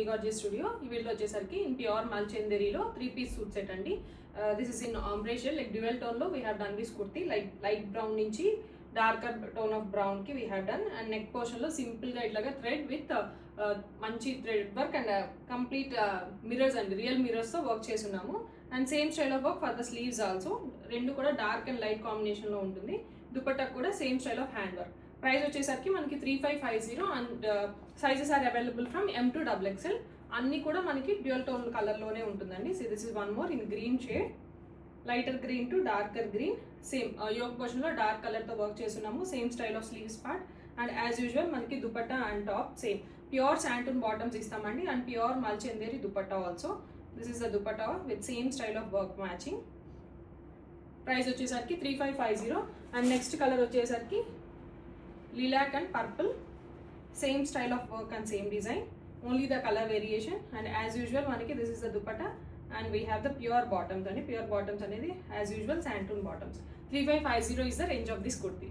V Gorgeous Studio. ఈ video వచ్చేసరికి in pure మల్చందేరీలో 3-piece సూట్ సెట్ అండి. This is in ombre shade like dual tone లో we have done this kurti light brown నుంచి darker tone of brown కి we have done. And neck portion లో simple గా ఇట్లాగా thread with మంచి thread work and complete mirrors అండి, real mirrors తో work చేస్తున్నాము. And same style of work for the sleeves also. రెండు కూడా డార్క్ అండ్ లైట్ కాంబినేషన్ లో ఉంటుంది. దుపట్టా కూడా same style of hand work. Price వచ్చేసరికి మనకి 3550 and sizes are available from M to XXL. అన్ని కూడా మనకి డ్యూయల్ టోన్ కలర్ లోనే ఉంటుందండి. So this is one more in green shade, lighter green to darker green. Same yoke portion లో dark colour తో work చేస్తున్నాము. Same style of sleeves part and as usual మనకి dupatta and top same pure శాంటూన్ bottoms ఇస్తామండి and pure మల్చందేరి dupatta also. This is the dupatta with same style of work matching. Price వచ్చేసరికి 3550 and next colour వచ్చేసరికి lilac and purple, same style of work and same design, only the color variation. And as usual manaki this is the dupatta and we have the pure bottoms and pure bottoms anedi as usual santoon bottoms. 3550 is the range of this kurti.